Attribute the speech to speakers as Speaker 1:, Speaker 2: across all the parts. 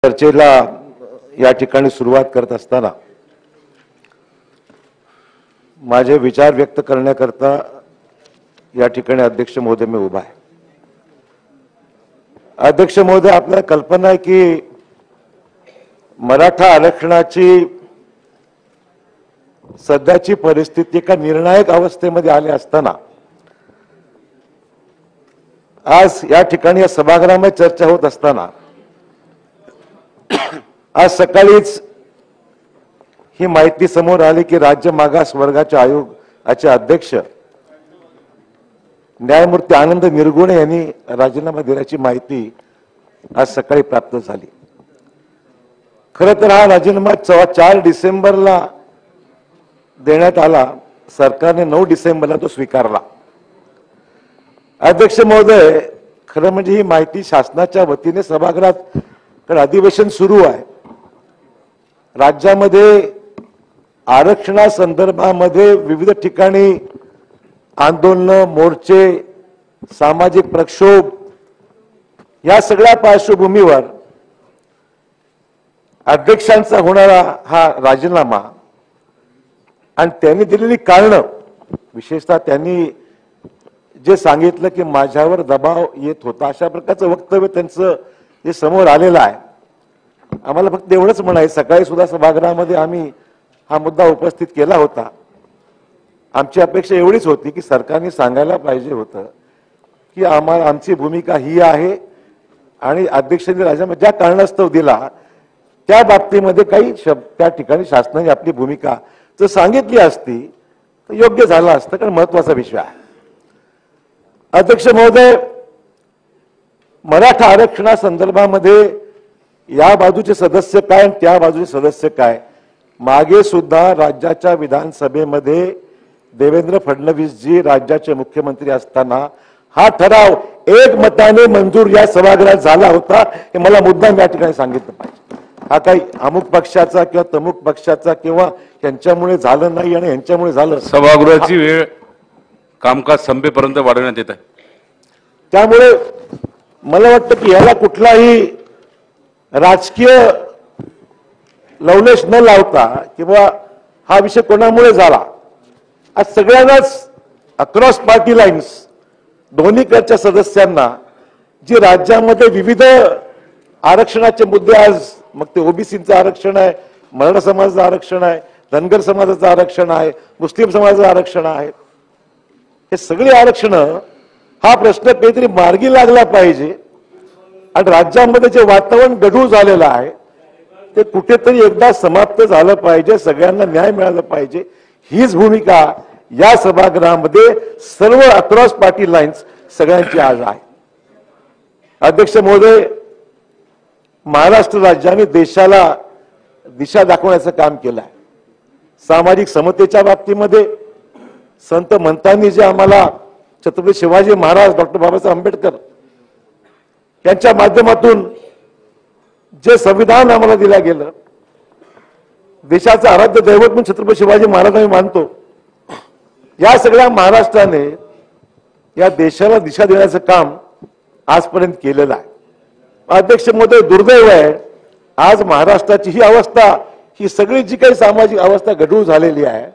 Speaker 1: चर्चेला या ठिकाणी सुरुवात करत असताना माझे विचार व्यक्त करण्याकरता या ठिकाणी अध्यक्ष महोदय मी उभा आहे। अध्यक्ष महोदय, आपल्याला कल्पना आहे की मराठा आरक्षणाची सध्याची परिस्थिती एका निर्णायक अवस्थेमध्ये आली असताना आज या ठिकाणी या सभागृहामध्ये चर्चा होत असताना आज सकाळीच ही माहिती समोर आली की राज्य मागास वर्गाच्या आयोगाचे अध्यक्ष न्यायमूर्ती आनंद निरगुणे यांनी राजीनामा दिल्याची माहिती आज सकाळी प्राप्त झाली। खरं तर हा राजीनामा 4 डिसेंबरला देण्यात आला, सरकारने 9 डिसेंबरला तो स्वीकारला। अध्यक्ष महोदय, खरं म्हणजे ही माहिती शासनाच्या वतीने सभागृहात अधिवेशन सुरू आहे, राज्यामध्ये आरक्षणासंदर्भामध्ये विविध ठिकाणी आंदोलन, मोर्चे, सामाजिक प्रक्षोभ या सगळ्या पार्श्वभूमीवर अध्यक्षांचा होणारा हा राजीनामा आणि त्यांनी दिलेली कारणं, विशेषतः त्यांनी जे सांगितलं की माझ्यावर दबाव येत होता, अशा प्रकारचं वक्तव्य त्यांचं जे समोर आलेलं आहे। आम्हाला फक्त एवढंच म्हणायचं, सकाळी सुद्धा सभागृहामध्ये आम्ही हा मुद्दा उपस्थित केला होता। आमची अपेक्षा एवढीच होती की सरकारने सांगायला पाहिजे होतं की आमची भूमिका ही आहे आणि अध्यक्षांनी राजीनामा ज्या कारणास्तव दिला त्या बाबतीमध्ये काही त्या ठिकाणी शासनाने आपली भूमिका जर सांगितली असती तर योग्य झालं असतं, कारण महत्वाचा विषय आहे। अध्यक्ष महोदय, मराठा आरक्षणासंदर्भामध्ये या बाजूचे सदस्य काय आणि त्या बाजूचे सदस्य काय, मागे सुद्धा राज्याच्या विधानसभेमध्ये देवेंद्र फडणवीस जी राज्याचे मुख्यमंत्री असताना हा ठराव एकमताने मंजूर या सभागृहात झाला होता, हे मला मुद्दाम या ठिकाणी सांगितलं पाहिजे। हा काही अमुक पक्षाचा किंवा तमुक पक्षाचा किंवा यांच्यामुळे झालं नाही आणि यांच्यामुळे झालं,
Speaker 2: सभागृहाची वेळ कामकाज संपेपर्यंत वाढवण्यात येत आहे।
Speaker 1: त्यामुळे मला वाटतं की याला कुठलाही राजकीय लवलेश न लावता किंवा हा विषय कोणामुळे झाला, आज सगळ्यांनाच अक्रॉस पार्टी लाईन्स दोन्हीकडच्या सदस्यांना जी राज्यामध्ये विविध आरक्षणाचे मुद्दे, आज मग ते ओबीसीचं आरक्षण आहे, मराठा समाजाचं आरक्षण आहे, धनगर समाजाचं आरक्षण आहे, मुस्लिम समाजाचं आरक्षण आहे, हे सगळी आरक्षण हा प्रश्न काहीतरी मार्गी लागला पाहिजे आणि राज्यामध्ये जे वातावरण गढूळ झालेलं आहे ते कुठेतरी एकदा समाप्त झालं पाहिजे, सगळ्यांना न्याय मिळाला पाहिजे, हीच भूमिका या सभागृहामध्ये सर्व अक्रॉस पार्टी लाईन्स सगळ्यांची आज आहे। अध्यक्ष महोदय, महाराष्ट्र राज्याने देशाला दिशा दाखवण्याचं काम केलं आहे। सामाजिक समतेच्या बाबतीमध्ये संत महंतांनी जे आम्हाला छत्रपती शिवाजी महाराज, डॉक्टर बाबासाहेब आंबेडकर यांच्या माध्यमातून जे संविधान आम्हाला दिलं गेलं, देशाचं आराध्य दैवत म्हणून छत्रपती शिवाजी महाराज आम्ही मानतो, या सगळ्या महाराष्ट्राने या देशाला दिशा देण्याचं काम आजपर्यंत केलेलं आहे। अध्यक्ष महोदय, दुर्दैव आहे आज महाराष्ट्राची ही अवस्था, ही सगळी जी काही सामाजिक अवस्था गढूळ झालेली आहे,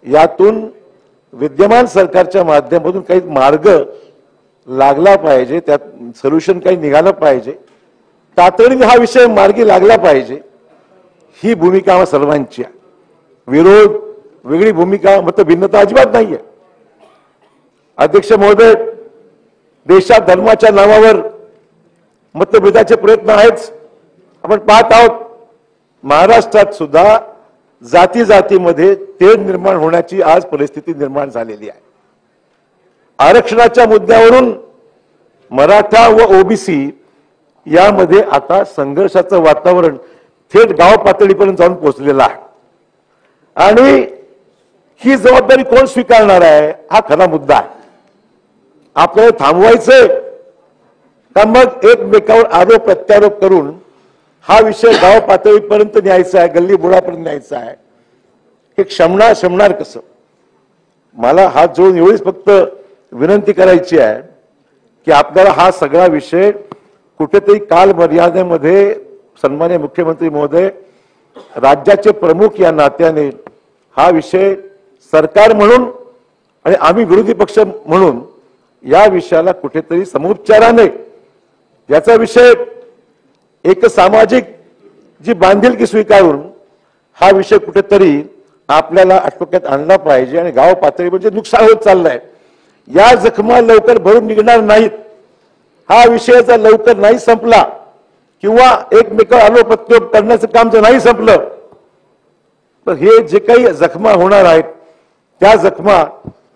Speaker 1: यातून विद्यमान सरकारच्या माध्यमातून काही मार्ग लागला पाहिजे, त्यात सोल्युशन काही निघालं पाहिजे, तातडीने हा विषय मार्गी लागला पाहिजे, ही भूमिका आम्हा सर्वांची आहे। विरोध, वेगळी भूमिका, मतभिन्नता अजिबात नाहीये। अध्यक्ष महोदय, देशात धर्माच्या नावावर मतभेदाचे प्रयत्न आहेच। आपण पाहत आहोत महाराष्ट्रात सुद्धा जाती जातीमध्ये तेढ निर्माण होण्याची आज परिस्थिती निर्माण झालेली आहे। आरक्षणाच्या मुद्द्यावरून मराठा व ओबीसी यामध्ये आता संघर्षाचं वातावरण थेट गाव पातळीपर्यंत जाऊन पोहोचलेलं आहे आणि ही जबाबदारी कोण स्वीकारणार आहे, हा खरा मुद्दा आहे। आपल्याला थांबवायचंय का मग एकमेकावर आरोप प्रत्यारोप करून हा विषय गाव पातळीपर्यंत न्यायचा आहे, गल्ली बोळापर्यंत न्यायचा आहे, हे शमणार कसं? मला हात जोडून एवढीच फक्त विनंती करायची आहे की आपल्याला हा सगळा विषय कुठेतरी काल मर्यादेमध्ये सन्माननीय मुख्यमंत्री महोदय, राज्याचे प्रमुख या नात्याने हा विषय सरकार म्हणून आणि आम्ही विरोधी पक्ष म्हणून या विषयाला कुठेतरी समुपचाराने याचा विषय एक सामाजिक जी बांधिलकी स्वीकारून हा विषय कुठेतरी आपल्याला आटोक्यात आणला पाहिजे आणि गाव पातळीवर जे नुकसान होत चाललंय या जखमा लवकर भरून निघणार नाहीत. हा विषय जर लवकर नाही संपला किंवा एकमेकावर आलोपत्योग करण्याचं काम जर नाही संपलं तर हे जे काही जखमा होणार आहेत त्या जखमा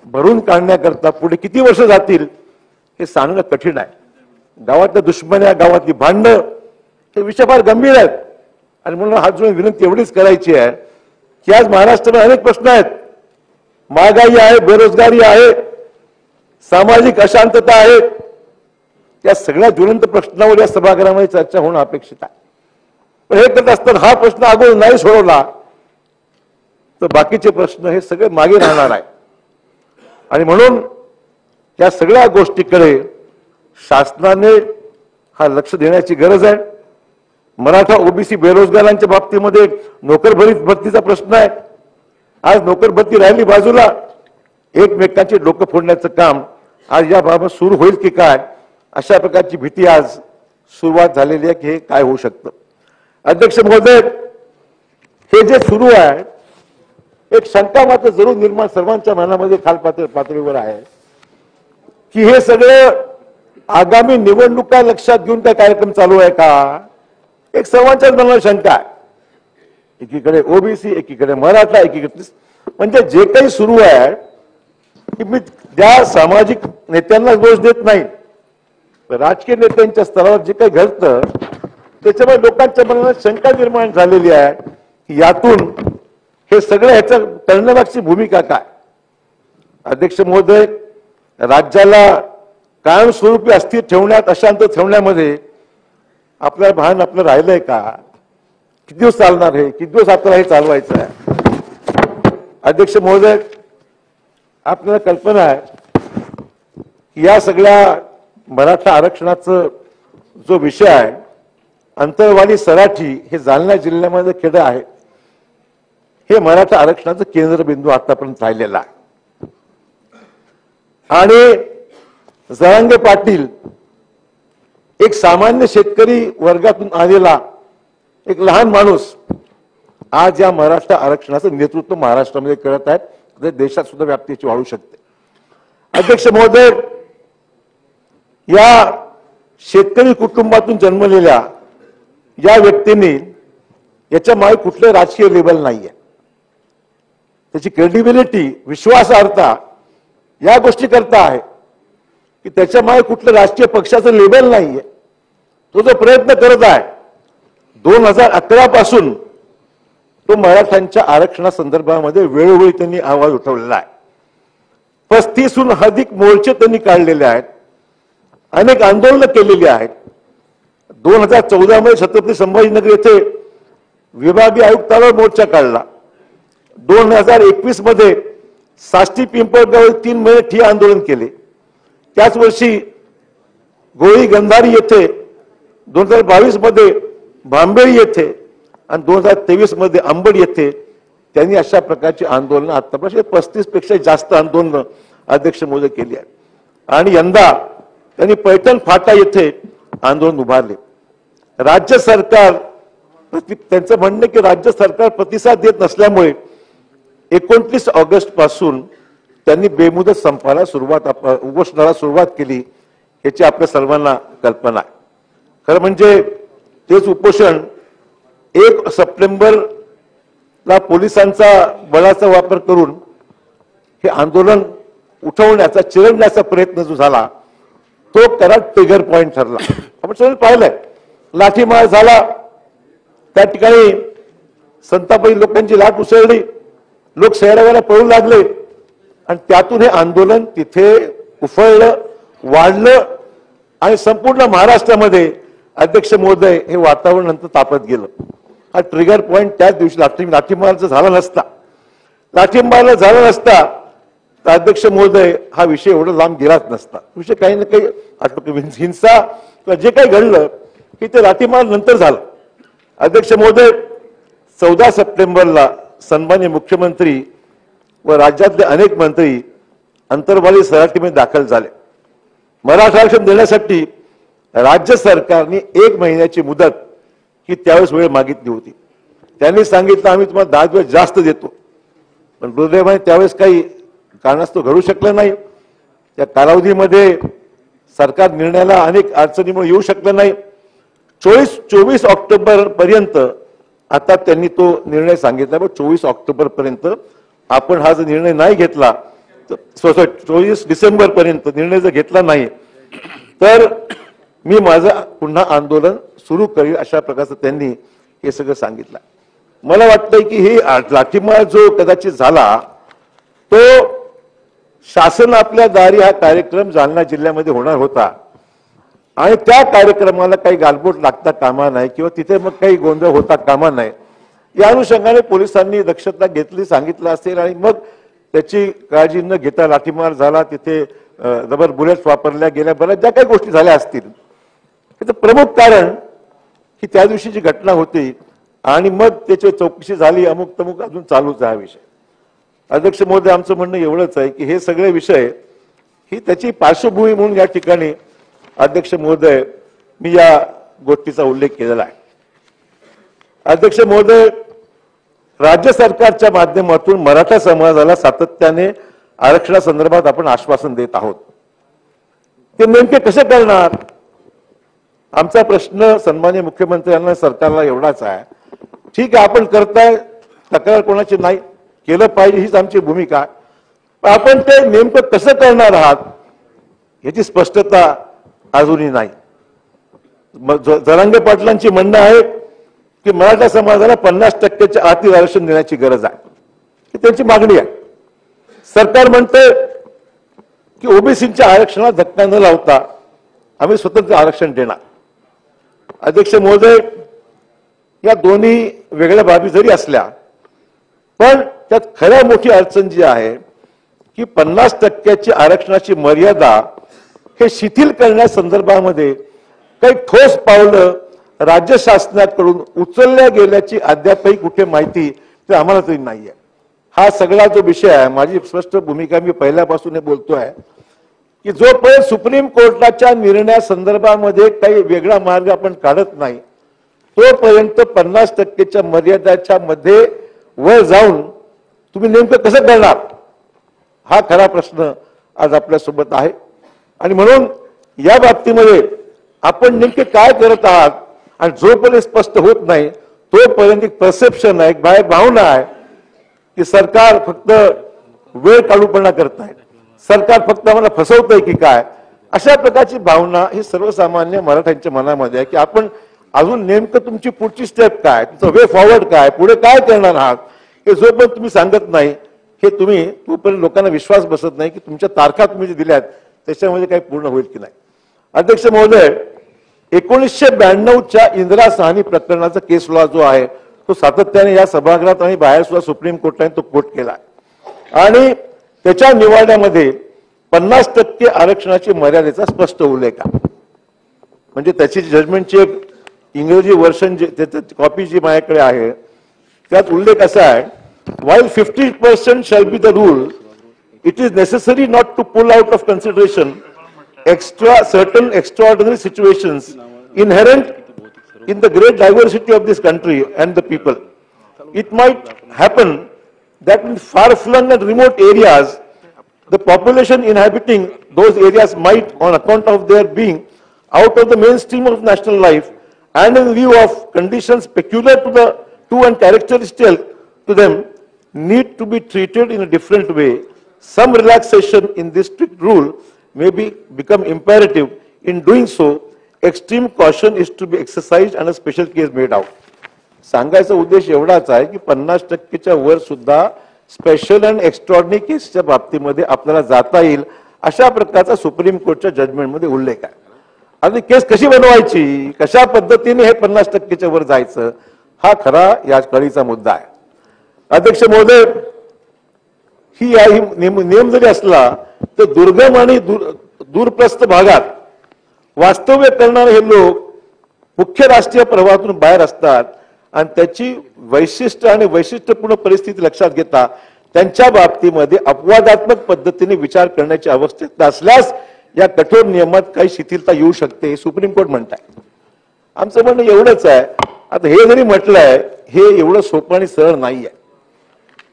Speaker 1: भरून काढण्याकरता पुढे किती वर्ष जातील हे सांगणं कठीण आहे. गावातल्या दुश्मन्या, गावातली भांडणं हे विषय फार गंभीर आहेत आणि म्हणून हात जोडून विनंती एवढीच करायची आहे की आज महाराष्ट्रामध्ये अनेक प्रश्न आहेत. महागाई आहे, बेरोजगारी आहे, सामाजिक अशांतता आहे. या सगळ्या ज्वलंत प्रश्नावर या सभागृहामध्ये चर्चा होणं अपेक्षित आहे. पण हे करत असताना हा प्रश्न अगोदर नाही सोडवला तर बाकीचे प्रश्न हे सगळे मागे राहणार आहे आणि म्हणून या सगळ्या गोष्टीकडे शासनाने हा लक्ष देण्याची गरज आहे. मराठा ओबीसी बेरोजगारांच्या बाबतीमध्ये नोकर भरतीचा प्रश्न आहे. आज नोकर भरती राहिली बाजूला, एकमेकांची डोकं फोडण्याचं काम आज याबाबत सुरू होईल की काय अशा प्रकारची भीती आज सुरुवात झालेली आहे की हे काय होऊ शकतं. अध्यक्ष महोदय, हे जे सुरू आहे एक शंका मात्र जरूर निर्माण सर्वांच्या मनामध्ये पातळीवर आहे की हे सगळं आगामी निवडणुका लक्षात घेऊन काय कार्यक्रम चालू आहे का. एक सर्वांच्याच मनाला शंका आहे. एकीकडे ओबीसी, एकीकडे मराठा, एकीकडे म्हणजे जे काही सुरू आहे की मी त्या सामाजिक नेत्यांना दोष देत नाही, राजकीय नेत्यांच्या स्तरावर जे काही घडतं त्याच्यामुळे लोकांच्या मनात शंका निर्माण झालेली आहे की यातून हे सगळं ह्याचं करण्यामागची भूमिका काय. अध्यक्ष महोदय, राज्याला कायमस्वरूपी अस्थिर ठेवण्यात, अशांत ठेवण्यामध्ये आपल्याला भान आपलं राहिलंय का. किती दिवस चालणार आहे, किती दिवस आपल्याला हे चालवायचं आहे. अध्यक्ष महोदय, आपल्याला कल्पना आहे की या सगळ्या मराठा आरक्षणाचा जो विषय आहे, अंतरवाली सराठी हे जालना जिल्ह्यामध्ये खेड आहे, हे मराठा आरक्षणाचं केंद्रबिंदू आतापर्यंत राहिलेला आहे. आणि जरांगे पाटील एक सामान्य शेतकरी वर्गातून आलेला एक लहान माणूस आज या मराठा आरक्षणाचं नेतृत्व महाराष्ट्रामध्ये करत आहेत. देशात सुद्धा व्याप्तीची वाढू शकते. अध्यक्ष महोदय, या शेतकरी कुटुंबातून जन्मलेल्या या व्यक्तींनी याच्या मागे कुठलं राजकीय लेबल नाहीये. त्याची क्रेडिबिलिटी, विश्वासार्हता या गोष्टी करता आहे की त्याच्या मागे कुठलं राजकीय पक्षाचं लेबल नाहीये. तो जो प्रयत्न करत आहे 2011 पासून तो मराठ्यांच्या आरक्षणासंदर्भामध्ये वेळोवेळी त्यांनी आवाज उठवलेला आहे. 35हून अधिक मोर्चे त्यांनी काढलेले आहेत, अनेक आंदोलनं केलेली आहेत. 2014 मध्ये छत्रपती संभाजीनगर येथे विभागीय आयुक्तालयावर मोर्चा काढला. 2021 मध्ये साष्टी पिंपळगाव 3 महिने ठिय्या आंदोलन केले. त्याच वर्षी गोळी गंधारी येथे, 2022 मध्ये भांबेळी येथे आणि 2023 मध्ये अंबड येथे त्यांनी अशा प्रकारची आंदोलनं आतापर्यंत 35 पेक्षा जास्त आंदोलनं अध्यक्ष महोदय केली आहेत. आणि यंदा त्यांनी पैठण फाटा येथे आंदोलन उभारले. राज्य सरकार, त्यांचं म्हणणं की राज्य सरकार प्रतिसाद देत नसल्यामुळे 29 ऑगस्ट पासून त्यांनी बेमुदत संपाला उपोषणाला सुरुवात केली. याची आपल्या सर्वांना कल्पना आहे. खरं म्हणजे तेच उपोषण 1 सप्टेंबरला पोलिसांचा बळाचा वापर करून हे आंदोलन उठवण्याचा, चिरडण्याचा प्रयत्न जो झाला तो कराड ट्रिगर पॉइंट ठरला. आपण सगळं पाहिलंय. लाठीमार झाला, त्या ठिकाणी संतापी लोकांची लाट उसळली, लोक शहराला पळू लागले आणि त्यातून हे आंदोलन तिथे उफळलं, वाढलं आणि संपूर्ण महाराष्ट्रामध्ये अध्यक्ष महोदय हे वातावरण नंतर तापत गेलं. हा ट्रिगर पॉइंट त्याच दिवशी लाठीमार जर झाला नसता, लाठीमारला झाला नसता तर अध्यक्ष महोदय हा विषय एवढा लांब गेलाच नसता. विषय काही ना काही हिंसा किंवा जे काही घडलं की ते लाठीमार नंतर झालं. अध्यक्ष महोदय, 14 सप्टेंबरला सन्माननीय मुख्यमंत्री व राज्यातले अनेक मंत्री अंतर्वाली सराटीमध्ये दाखल झाले. मराठा आरक्षण देण्यासाठी राज्य सरकारने 1 महिन्याची मुदत ही त्यावेळेस वेळ मागितली होती. त्यांनी सांगितलं आम्ही तुम्हाला 10 दिवस जास्त देतो, पण दुर्दैवाने त्यावेळेस काही कारणास्तव घडू शकलं नाही. त्या कालावधीमध्ये सरकार निर्णयाला अनेक अडचणीमुळे येऊ शकलं नाही. 24 ऑक्टोबर पर्यंत आता त्यांनी तो निर्णय सांगितला. 24 ऑक्टोबर पर्यंत आपण हा जर निर्णय नाही घेतला तर 24 डिसेंबर पर्यंत निर्णय जर घेतला नाही तर मी माझं पुन्हा आंदोलन सुरू करील, अशा प्रकारचं त्यांनी हे सगळं सांगितलं. मला वाटतंय की हे लाठीमार जो कदाचित झाला तो शासन आपल्या दारी हा कार्यक्रम जालना जिल्ह्यामध्ये होणार होता आणि त्या कार्यक्रमाला काही गालबोट लागता कामा नाही किंवा तिथे मग काही गोंधळ होता कामा नाही, या अनुषंगाने पोलिसांनी दक्षता घेतली, सांगितलं असेल आणि मग त्याची काळजी न घेता लाठीमार झाला. तिथे रबर बुलेट्स वापरल्या गेल्या, बऱ्याच ज्या काही गोष्टी झाल्या असतील. त्याचं प्रमुख कारण ही त्या दिवशीची घटना होती आणि मग त्याची चौकशी झाली, अमुक तमुक अजून चालूच आहे हा विषय. अध्यक्ष महोदय, आमचं म्हणणं एवढंच आहे की हे सगळे विषय ही त्याची पार्श्वभूमी म्हणून या ठिकाणी अध्यक्ष महोदय मी या गोष्टीचा उल्लेख केलेला आहे. अध्यक्ष महोदय, राज्य सरकारच्या माध्यमातून मराठा समाजाला सातत्याने आरक्षणासंदर्भात आपण आश्वासन देत आहोत. ते नेमके कसे करणार? आमचा प्रश्न सन्माननीय मुख्यमंत्र्यांना सरकारला एवढाच आहे, ठीक आहे आपण करताय, तक्रार कोणाची नाही, केलं पाहिजे हीच आमची भूमिका आहे, पण आपण ते नेमकं कसं करणार आहात याची स्पष्टता अजूनही नाही. जरांगे पाटलांची म्हणणं आहे की मराठा समाजाला 50% आतील आरक्षण देण्याची गरज आहे, ही त्यांची मागणी आहे. सरकार म्हणते की ओबीसीच्या आरक्षणाला धक्का न लावता आम्ही स्वतंत्र आरक्षण देणार. अध्यक्ष महोदय, या दोन्ही वेगळ्या बाबी जरी असल्या पण त्यात खऱ्या मोठी अडचण जी आहे की 50% आरक्षणाची मर्यादा हे शिथिल करण्यासंदर्भामध्ये काही ठोस पावलं राज्य शासनाकडून उचलल्या गेल्याची अद्यापही कुठे माहिती तर आम्हाला तरी नाहीये. हा सगळा जो विषय आहे, माझी स्पष्ट भूमिका मी पहिल्यापासून बोलतोय की जोपर्यंत सुप्रीम कोर्टाच्या निर्णयासंदर्भामध्ये काही वेगळा मार्ग आपण काढत नाही तोपर्यंत 50%च्या मर्यादेच्या मध्ये वर जाऊन तुम्ही नेमकं कसं करणार हा खरा प्रश्न आज आपल्यासोबत आहे. आणि म्हणून या बाबतीमध्ये आपण नेमके काय करत आहात आणि जोपर्यंत स्पष्ट होत नाही तोपर्यंत एक परसेप्शन आहे, एक बाहेर भावना आहे की सरकार फक्त वेळ काढूपणा करत आहे, सरकार फक्त आम्हाला फसवतंय की काय, अशा प्रकारची भावना ही सर्वसामान्य मराठ्यांच्या मनामध्ये आहे की आपण अजून नेमकं तुमची पुढची स्टेप काय, तुमचं वे फॉरवर्ड काय, पुढे काय करणार आहात हे जोपर्यंत तुम्ही सांगत नाही हे तुम्ही तोपर्यंत लोकांना विश्वास बसत नाही की तुमच्या तारखा तुम्ही जे दिल्यात त्याच्यामध्ये काही पूर्ण होईल की नाही. अध्यक्ष महोदय, 1992च्या इंदिरा साहनी प्रकरणाचा केस लॉ जो आहे तो सातत्याने या सभागृहात आणि बाहेर सुद्धा सुप्रीम कोर्टाने तो कोट केला आणि त्याच्या निवाड्यामध्ये 50% आरक्षणाची मर्यादेचा स्पष्ट उल्लेख आहे. म्हणजे त्याची जजमेंटची एक इंग्रजी वर्षन त्याची कॉपी जी माझ्याकडे आहे त्यात उल्लेख असा आहे, while 50% shall be the rule, it is necessary not to pull out of consideration certain extraordinary situations inherent in the great diversity of this country and the people. It might happen that in far-flung and remote areas, the population inhabiting those areas might, on account of their being out of the mainstream of national life and in view of conditions peculiar to and characteristic to them, need to be treated in a different way. Some relaxation in this strict rule may become imperative. In doing so, extreme caution is to be exercised and a special case made out. सांगायचा उद्देश एवढाच आहे की 50%च्या वर सुद्धा special and extraordinary केसच्या बाबतीमध्ये आपल्याला जाता येईल अशा प्रकारचा सुप्रीम कोर्टच्या जजमेंटमध्ये उल्लेख आहे. आणि केस कशी बनवायची, कशा पद्धतीने हे 50%च्या वर जायचं हा खरा या कळीचा मुद्दा आहे. अध्यक्ष महोदय, ही नियम जरी असला तर दुर्गम आणि दूरप्रस्थ भागात वास्तव्य करणारे हे लोक मुख्य राष्ट्रीय प्रवाहातून बाहेर असतात आणि त्याची वैशिष्ट्य आणि वैशिष्ट्यपूर्ण परिस्थिती लक्षात घेता त्यांच्या बाबतीमध्ये अपवादात्मक पद्धतीने विचार करण्याची आवश्यकता असल्यास या कठोर नियमात काही शिथिलता येऊ शकते हे सुप्रीम कोर्ट म्हणताय. आमचं म्हणणं एवढंच आहे. आता हे जरी म्हटलंय हे एवढं सोपं आणि सरळ नाहीये.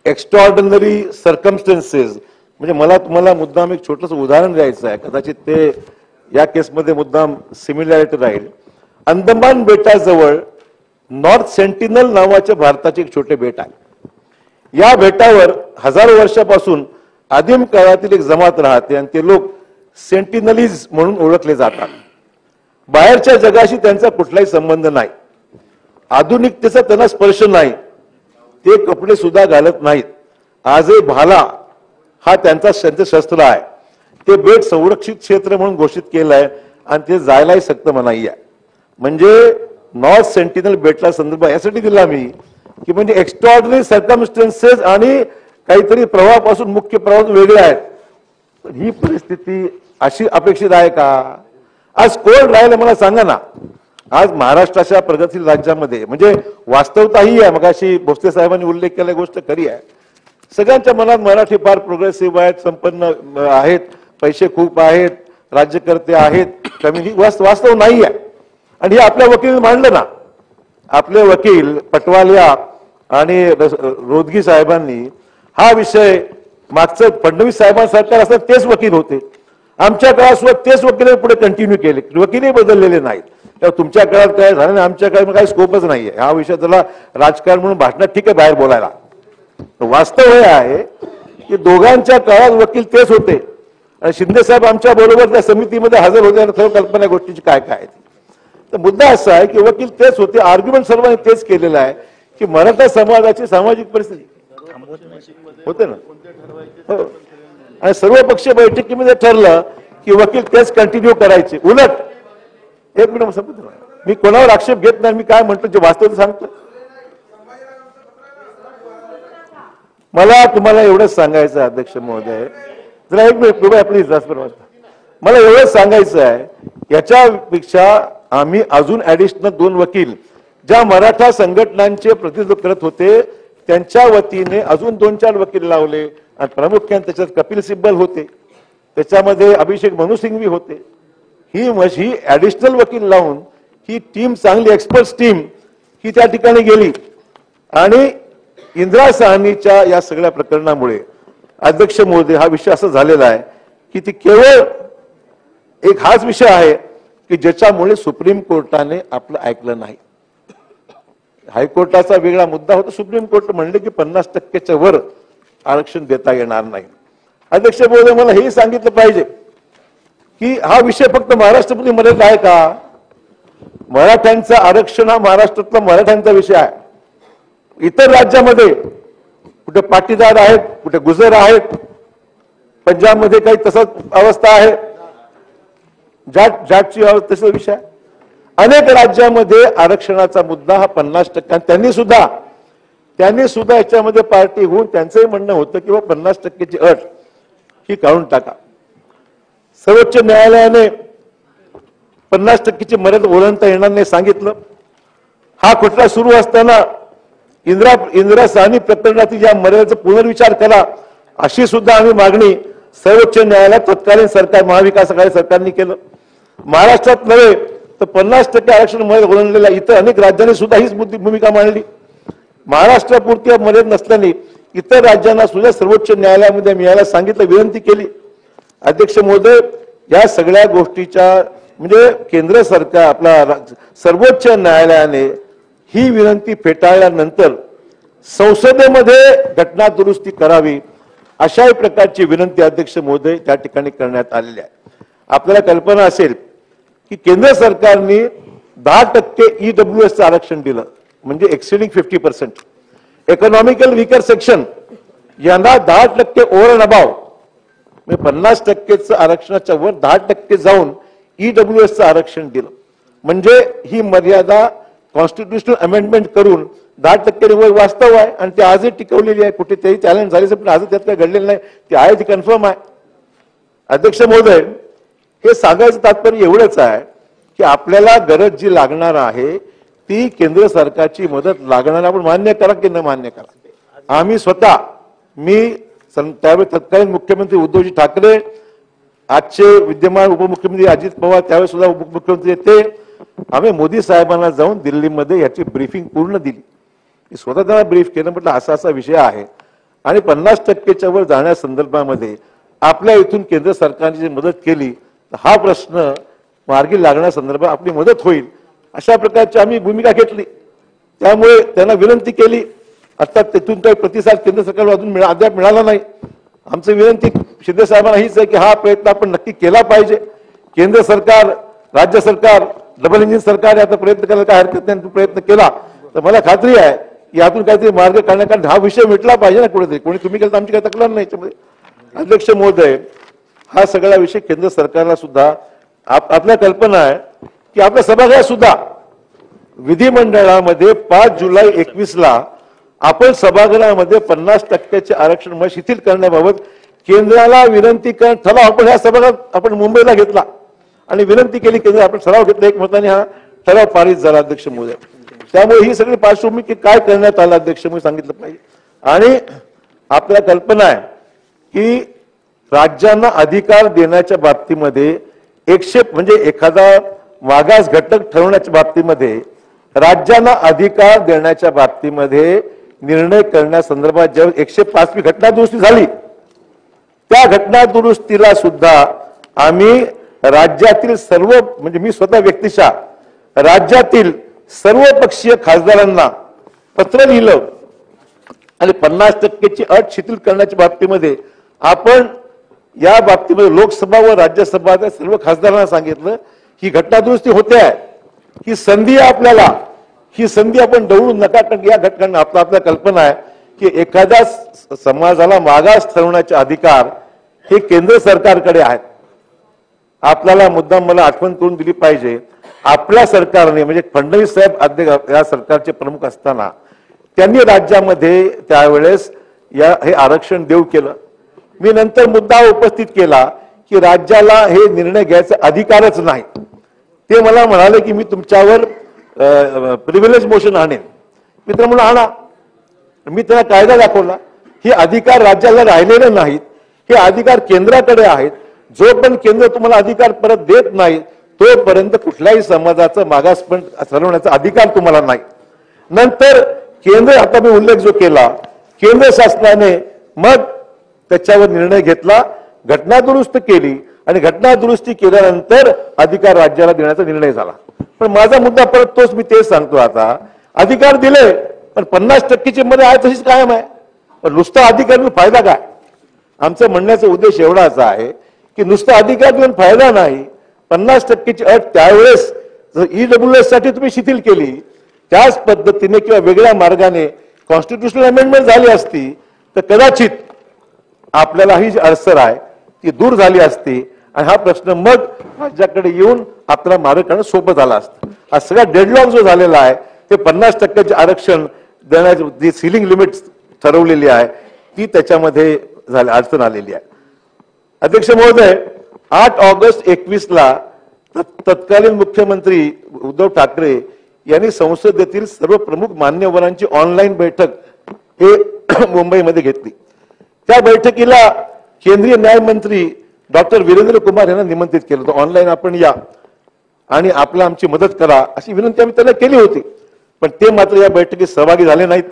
Speaker 1: एक्स्ट्रॉर्डिनरी सर्कमस्टन्सेस म्हणजे मला तुम्हाला मुद्दाम एक छोटंसं उदाहरण द्यायचं आहे. कदाचित ते या केसमध्ये मुद्दाम सिमिलॅरिटी राहील. अंदमान बेटाजवळ नॉर्थ सेंटिनल नावाचे भारताचे एक छोटे बेट आहे. या बेटावर हजारो वर्षापासून आदिम काळातील एक जमात राहते आणि ते लोक सेंटिनलीज म्हणून ओळखले जातात. बाहेरच्या जगाशी त्यांचा कुठलाही संबंध नाही. आधुनिकतेचा त्यांना स्पर्श नाही. ते कपडे सुद्धा घालत नाहीत. आजही भाला हा त्यांचं शस्त्र आहे. ते बेट संरक्षित क्षेत्र म्हणून घोषित केलं आहे आणि ते जायलाही सक्त मनाई आहे. म्हणजे नॉर्थ सेंटिनल बेटला संदर्भ यासाठी दिला मी की म्हणजे एक्स्ट्रॉर्डिनरी सर्कमस्टन्सेस आणि काहीतरी प्रवाहापासून मुख्य प्रवाह वेगळे आहेत. पण ही परिस्थिती अशी अपेक्षित आहे का? आज कोण राहिलं मला सांगा ना. आज महाराष्ट्राच्या प्रगतशील राज्यामध्ये म्हणजे वास्तवता ही आहे. मगाशी भोसले साहेबांनी उल्लेख केला गोष्ट खरी आहे. सगळ्यांच्या मनात मराठी फार प्रोग्रेसिव्ह आहेत, संपन्न आहेत, पैसे खूप आहेत, राज्यकर्ते आहेत, कमी वास्तव नाही आहे. आणि हे आपल्या वकील मांडलं ना. आपले वकील पटवालिया आणि रोदगी साहेबांनी हा विषय मागचं फडणवीस साहेबांसारखं असतात तेच वकील होते. आमच्या काळात सुद्धा तेच वकील पुढे कंटिन्यू केले. वकीलही बदललेले नाहीत. तेव्हा तुमच्या काळात काय झालं ना आमच्या काळात काही स्कोपच नाहीये. हा विषय त्याला राजकारण म्हणून भाषणात ठीक आहे बाहेर बोलायला. वास्तव हे आहे की दोघांच्या काळात वकील तेच होते आणि शिंदे साहेब आमच्या बरोबर त्या समितीमध्ये हजर होते आणि सर्व कल्पना गोष्टीची काय काय आहे. तर मुद्दा असा आहे की वकील तेच होते. आर्ग्युमेंट सर्वांनी तेच केलेलं आहे की मराठा समाजाची सामाजिक परिस्थिती होते ना. हो. आणि सर्व पक्षीय बैठकीमध्ये ठरलं की वकील तेच कंटिन्यू करायचे. उलट एक मिनिट संपत मी कोणावर आक्षेप घेत नाही. मी काय म्हणतो जे वास्तव सांगतो. मला तुम्हाला एवढंच सांगायचं आहे अध्यक्ष महोदय. जरा एक मिनिट कृपया प्लीज मला एवढंच सांगायचं आहे. याच्यापेक्षा आम्ही अजून ऍडिशनल 2 वकील ज्या मराठा संघटनांचे प्रतिनिधित्व करत होते त्यांच्या वतीने अजून 2-4 वकील लावले आणि प्रामुख्याने त्याच्यात कपिल सिब्बल होते. त्याच्यामध्ये अभिषेक मनु सिंघवी होते. ही ऍडिशनल वकील लावून ही टीम चांगली एक्सपर्ट टीम ही त्या ठिकाणी गेली आणि इंदिरा साहनीच्या या सगळ्या प्रकरणामुळे अध्यक्ष महोदय हा विषय असा झालेला आहे की ती केवळ एक हाच विषय आहे की ज्याच्यामुळे सुप्रीम कोर्टाने आपलं ऐकलं नाही. हायकोर्टाचा वेगळा मुद्दा होता. सुप्रीम कोर्ट म्हणले की 50% वर आरक्षण देता येणार नाही. अध्यक्ष महोदय मला हेही सांगितलं पाहिजे की हा विषय फक्त महाराष्ट्रामध्ये मर्यादित आहे का? मराठ्यांचं आरक्षण हा महाराष्ट्रातला मराठ्यांचा विषय आहे. इतर राज्यामध्ये कुठे पाटीदार आहेत, कुठे गुजर आहेत, पंजाबमध्ये काही तसंच अवस्था आहे, जाटची तसा विषय. अनेक राज्यामध्ये आरक्षणाचा मुद्दा हा 50% त्यांनी सुद्धा याच्यामध्ये पार्टी होऊन त्यांचंही म्हणणं होतं की 50%ची अट ही काढून टाका. सर्वोच्च न्यायालयाने 50%ची मर्यादा ओलांडता येणार नाही सांगितलं. हा खटला सुरू असताना इंदिरा साहनी प्रकरणातील या मर्यादेचा पुनर्विचार करा अशी सुद्धा आम्ही मागणी सर्वोच्च न्यायालयात तत्कालीन सरकार महाविकास आघाडी सरकारने केलं. महाराष्ट्रात नव्हे तर 50% आरक्षण मर्यादा ओलांडलेल्या इतर अनेक राज्यांनी सुद्धा हीच भूमिका मांडली. महाराष्ट्रापुरती मर्यादा नसल्याने इतर राज्यांना सुद्धा सर्वोच्च न्यायालयामध्ये मिळायला सांगितलं, विनंती केली. अध्यक्ष महोदय या सगळ्या गोष्टीच्या म्हणजे केंद्र सरकार आपला सर्वोच्च न्यायालयाने ही विनंती फेटाळल्यानंतर संसदेमध्ये घटना दुरुस्ती करावी अशाही प्रकारची विनंती अध्यक्ष महोदय त्या ठिकाणी करण्यात आलेली आहे. आपल्याला कल्पना असेल की केंद्र सरकारने 10% ईडब्ल्यूएसचं आरक्षण दिलं म्हणजे एक्सिडिंग 50%. इकॉनॉमिकल वीकर सेक्शन यांना 10% ओव्हर अँड अबाव म्हणजे 50%चं आरक्षणाच्या वर 10% जाऊन ईडब्ल्यूएसचं आरक्षण दिलं. म्हणजे ही मर्यादा कॉन्स्टिट्युशनल अमेंडमेंट करून 10% वर वास्तव आहे आणि ती आजही टिकवलेली आहे. कुठे तेही चॅलेंज झाले पण आज त्यात काही घडलेलं नाही. ती आहे ती कन्फर्म आहे. अध्यक्ष महोदय हे सांगायचं तात्पर्य एवढंच आहे की आपल्याला गरज जी लागणार आहे ती केंद्र सरकारची मदत लागणार, आपण मान्य करा की न मान्य करा. आम्ही स्वतः त्यावेळी तत्कालीन मुख्यमंत्री उद्धवजी ठाकरे, आजचे विद्यमान उपमुख्यमंत्री अजित पवार, त्यावेळेस सुद्धा उपमुख्यमंत्री ते, आम्ही मोदी साहेबांना जाऊन दिल्लीमध्ये याची ब्रीफिंग पूर्ण दिली. स्वतः त्यांना ब्रीफ केलं, म्हटलं असा असा विषय आहे आणि 50% वर जाण्यासंदर्भामध्ये आपल्या इथून केंद्र सरकारने जी मदत केली तर हा प्रश्न मार्गी लागण्यासंदर्भात आपली मदत होईल, अशा प्रकारची आम्ही भूमिका घेतली. त्यामुळे त्यांना विनंती केली. अर्थात तिथून काही प्रतिसाद केंद्र सरकारला अजून अद्याप मिळाला नाही. आमची विनंती शिंदे साहेबांना हीच आहे की हा प्रयत्न आपण नक्की केला पाहिजे. केंद्र सरकार, राज्य सरकार, डबल इंजिन सरकार आता प्रयत्न करायला काय हरकत नाही. प्रयत्न केला तर मला खात्री आहे यातून काहीतरी मार्ग काढण्यात, कारण हा विषय मिटला पाहिजे ना कुठेतरी. कोणी तुम्ही केलं तर आमची काही तक्रार नाही याच्यामध्ये. अध्यक्ष महोदय, हा सगळा विषय केंद्र सरकारला सुद्धा आपल्या कल्पना आहे की आपल्या सभागृहात सुद्धा विधिमंडळामध्ये 5 जुलै 2021 आपण सभागृहामध्ये 50% आरक्षण शिथिल करण्याबाबत केंद्राला विनंती कर ठराव आपण ह्या सभागृहात आपण मुंबईला घेतला आणि विनंती केली. केंद्र आपण ठराव घेतला, एकमताने हा ठराव पारित झाला अध्यक्ष महोदय. त्यामुळे ही सगळी पार्श्वभूमी की काय करण्यात आलं अध्यक्ष महोदय सांगितलं पाहिजे. आणि आपल्याला कल्पना आहे की राज्यांना अधिकार देण्याच्या बाबतीमध्ये म्हणजे एखादा मागास घटक ठरवण्याच्या बाबतीमध्ये राज्यांना अधिकार देण्याच्या बाबतीमध्ये निर्णय करण्यासंदर्भात जेव्हा 105वी घटना दुरुस्ती झाली, त्या घटना दुरुस्तीला सुद्धा आम्ही राज्यातील सर्व म्हणजे मी स्वतः व्यक्तिशः राज्यातील सर्व पक्षीय खासदारांना पत्र लिहिलं आणि 50%ची अट शिथिल करण्याच्या बाबतीमध्ये आपण या बाबतीमध्ये लोकसभा व राज्यसभा सर्व खासदारांना सांगितलं ही घटना दुरुस्ती होते आहे, ही संधी आपल्याला, ही संधी आपण दवडू नका. कारण या घटकांना आपल्या कल्पना आहे की एखाद्या समाजाला मागास ठरवण्याचे अधिकार हे केंद्र सरकारकडे आहेत. आपल्याला मुद्दाम मला आठवण करून दिली पाहिजे, आपल्या सरकारने म्हणजे फडणवीस साहेब या सरकारचे प्रमुख असताना त्यांनी राज्यामध्ये त्यावेळेस हे आरक्षण देऊ केलं. मी नंतर मुद्दा उपस्थित केला की राज्याला हे निर्णय घ्यायचा अधिकारच नाही. ते मला म्हणाले की मी तुमच्यावर प्रिव्हिलेज मोशन आणेन. मी तर म्हणून आणा. मी त्यांना कायदा दाखवला. हे अधिकार राज्याला राहिलेले नाहीत, हे अधिकार केंद्राकडे आहेत. जो पण केंद्र तुम्हाला अधिकार परत देत नाही तोपर्यंत कुठल्याही समाजाचं मागासपण ठरवण्याचा अधिकार तुम्हाला नाही. नंतर केंद्र, आता मी उल्लेख जो केला, केंद्र शासनाने मग त्याच्यावर निर्णय घेतला, घटना दुरुस्त केली आणि घटना दुरुस्ती केल्यानंतर अधिकार राज्याला देण्याचा निर्णय झाला. पण माझा मुद्दा परत तोच, मी तेच सांगतो. आता अधिकार दिले पण 50%ची मध्ये आहे तशीच कायम आहे. पण नुसता अधिकार देऊन फायदा काय? आमचा म्हणण्याचा उद्देश एवढाच आहे की नुसता अधिकार देऊन फायदा नाही. 50%ची अट त्यावेळेस ईडब्ल्यूएस साठी तुम्ही शिथिल केली, त्याच पद्धतीने किंवा वेगळ्या मार्गाने कॉन्स्टिट्युशनल अमेंडमेंट झाली असती तर कदाचित आपल्याला ही जी अडसर आहे ती दूर झाली असती आणि हा प्रश्न मग राज्याकडे येऊन आपल्याला मार्ग काढणं सोपं झालं असतं. हा सगळा डेडलॉक जो झालेला आहे ते 50% आरक्षण देण्याची जी सिलिंग लिमिट ठरवलेली आहे ती त्याच्यामध्ये अडचण आलेली आहे. अध्यक्ष महोदय, 8 ऑगस्ट 2021 तत्कालीन मुख्यमंत्री उद्धव ठाकरे यांनी संसदेतील सर्व प्रमुख मान्यवरांची ऑनलाईन बैठक हे मुंबईमध्ये घेतली. त्या बैठकीला केंद्रीय न्यायमंत्री डॉक्टर वीरेंद्र कुमार यांना निमंत्रित केलं होतं. ऑनलाईन आपण या आणि आपला आमची मदत करा अशी विनंती आम्ही त्यांना केली होती. पण ते मात्र या बैठकीत सहभागी झाले नाहीत.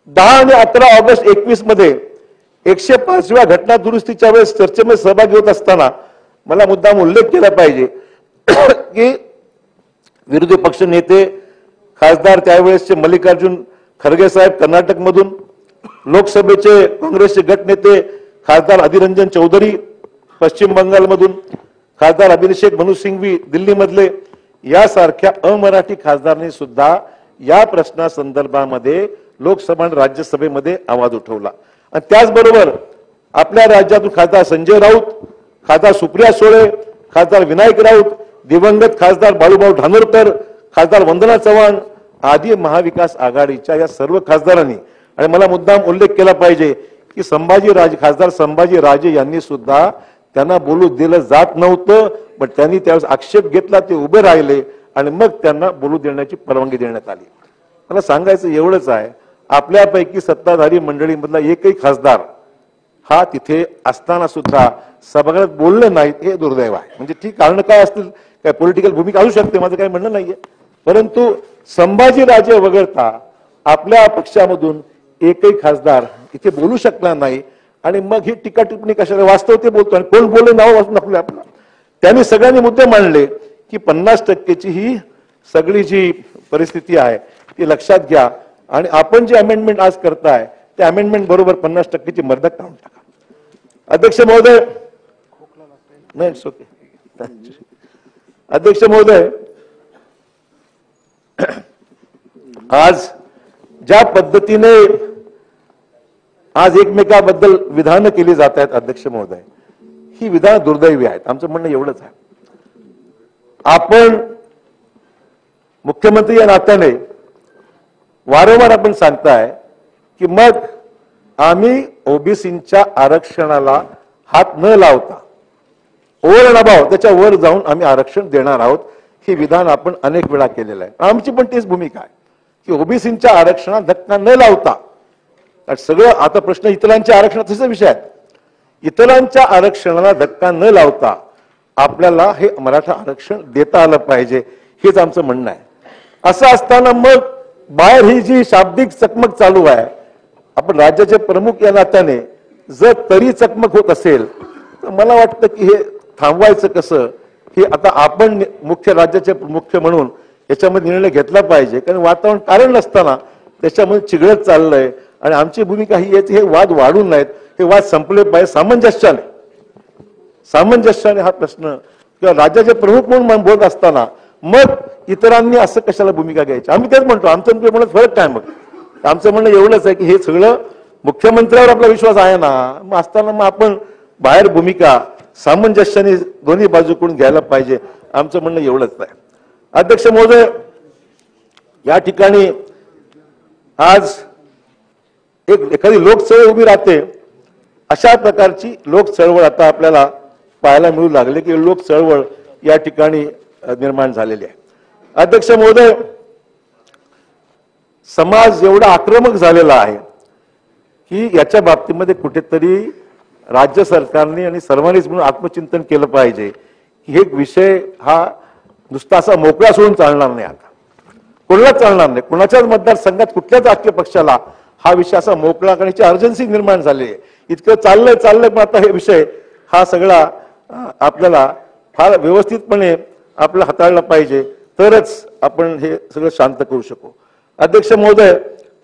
Speaker 1: 10 आणि 11 ऑगस्ट 2021 मध्ये 105व्या घटना दुरुस्तीच्या वेळेस चर्चेमध्ये सहभागी होत असताना मला मुद्दाम उल्लेख केला पाहिजे की विरोधी पक्ष नेते खासदार त्यावेळेसचे मल्लिकार्जुन खरगे साहेब कर्नाटकमधून, लोकसभेचे काँग्रेसचे गटनेते खासदार अधीररंजन चौधरी पश्चिम बंगालमधून, खासदार अभिषेक मनु सिंघवी दिल्लीमधले, यासारख्या अमराठी खासदारांनी सुद्धा या प्रश्नासंदर्भामध्ये लोकसभा आणि राज्यसभेमध्ये आवाज उठवला. आणि त्याचबरोबर आपल्या राज्यातून खासदार संजय राऊत, खासदार सुप्रिया सुळे, खासदार विनायक राऊत, दिवंगत खासदार बाळूभाऊ धानोरकर, खासदार वंदना चव्हाण आदी महाविकास आघाडीच्या या सर्व खासदारांनी, आणि मला मुद्दाम उल्लेख केला पाहिजे की खासदार संभाजी राजे यांनी सुद्धा त्यांना बोलू दिलं जात नव्हतं, पण त्यांनी त्यावेळेस आक्षेप घेतला, ते उभे राहिले आणि मग त्यांना बोलू देण्याची परवानगी देण्यात आली. मला सांगायचं एवढंच आहे, आपल्यापैकी सत्ताधारी मंडळीमधला एकही खासदार हा तिथे असताना सुद्धा सभागृहात बोलले नाहीत, हे दुर्दैव आहे. म्हणजे ठीक कारण काय असतील, काय पॉलिटिकल भूमिका असू शकते, माझं काही म्हणणं नाहीये, परंतु संभाजीराजे वगळता आपल्या पक्षामधून एकही खासदार इथे बोलू शकला नाही. आणि मग ही टीका टिप्पणी कशाला, वास्तव ते बोलतो आणि कोण बोलले नाव वाचून आपलं आपलं. त्यांनी सगळ्यांनी मुद्दे मांडले की 50% ही सगळी जी परिस्थिती आहे ती लक्षात घ्या आणि आपण जे अमेंडमेंट आज करताय त्या अमेंडमेंट बरोबर 50%ची मर्यादा काढून टाका. अध्यक्ष महोदय, नाही ओके. अध्यक्ष महोदय, आज ज्या पद्धतीने आज एकमेकाबद्दल विधानं केली जात आहेत अध्यक्ष महोदय, ही विधानं दुर्दैवी आहेत. आमचं म्हणणं एवढंच आहे, आपण मुख्यमंत्री या नात्याने वारंवार आपण सांगताय की मग आम्ही ओबीसींच्या आरक्षणाला हात न लावता ओव्हर अँड अबाव त्याच्या वर जाऊन आम्ही आरक्षण देणार आहोत. हे विधान आपण अनेक वेळा केलेलं आहे. आमची पण तीच भूमिका आहे की ओबीसींच्या आरक्षणात धक्का न लावता, सगळं आता प्रश्न इतरांच्या आरक्षणाचा विषय आहे, इतरांच्या आरक्षणाला धक्का न लावता आपल्याला हे मराठा आरक्षण देता आलं पाहिजे, हेच आमचं म्हणणं आहे. असं असताना मग बाहेर ही जी शाब्दिक चकमक चालू आहे, आपण राज्याचे प्रमुख या नात्याने जर तरी चकमक होत असेल तर मला वाटतं की हे थांबवायचं कसं, हे आता आपण मुख्य राज्याचे मुख्य म्हणून याच्यामध्ये निर्णय घेतला पाहिजे. कारण वातावरण कारण नसताना त्याच्यामध्ये चिघळत चाललंय आणि आमची भूमिका ही याची, हे वाद वाढून नाहीत, हे वाद संपले पाहिजे सामंजस्याने. सामंजस्याने हा प्रश्न किंवा राज्याचे प्रमुख म्हणून बोलत असताना मग इतरांनी असं कशाला भूमिका घ्यायची. आम्ही तेच म्हणतो, आमचं म्हणत फरक काय. मग आमचं म्हणणं एवढंच आहे की हे सगळं मुख्यमंत्र्यावर आपला विश्वास आहे ना, मग असताना मग आपण बाहेर भूमिका सामंजस्याने दोन्ही बाजूकडून घ्यायला पाहिजे. आमचं म्हणणं एवढंच आहे. अध्यक्ष महोदय, या ठिकाणी आज एखादी लोक चळवळ उभी राहते, अशा प्रकारची लोक चळवळ आता आपल्याला पाहायला मिळू लागले की लोक चळवळ या ठिकाणी निर्माण झालेली आहे. अध्यक्ष महोदय, समाज एवढा आक्रमक झालेला आहे की याच्या बाबतीमध्ये कुठेतरी राज्य सरकारने आणि सर्वांनीच म्हणून आत्मचिंतन केलं पाहिजे की हे विषय हा नुसता असा मोकळा सोडून चालणार नाही. आता कोणालाच चालणार नाही, कोणाच्याच मतदारसंघात कुठल्याच राजकीय पक्षाला हा विषय असा मोकळा करण्याची अर्जन्सी निर्माण झाली आहे. इतकं चाललंय पण आता हे विषय हा सगळा आपल्याला फार व्यवस्थितपणे आपल्याला हाताळला पाहिजे, तरच आपण हे सगळं शांत करू शकू. अध्यक्ष महोदय,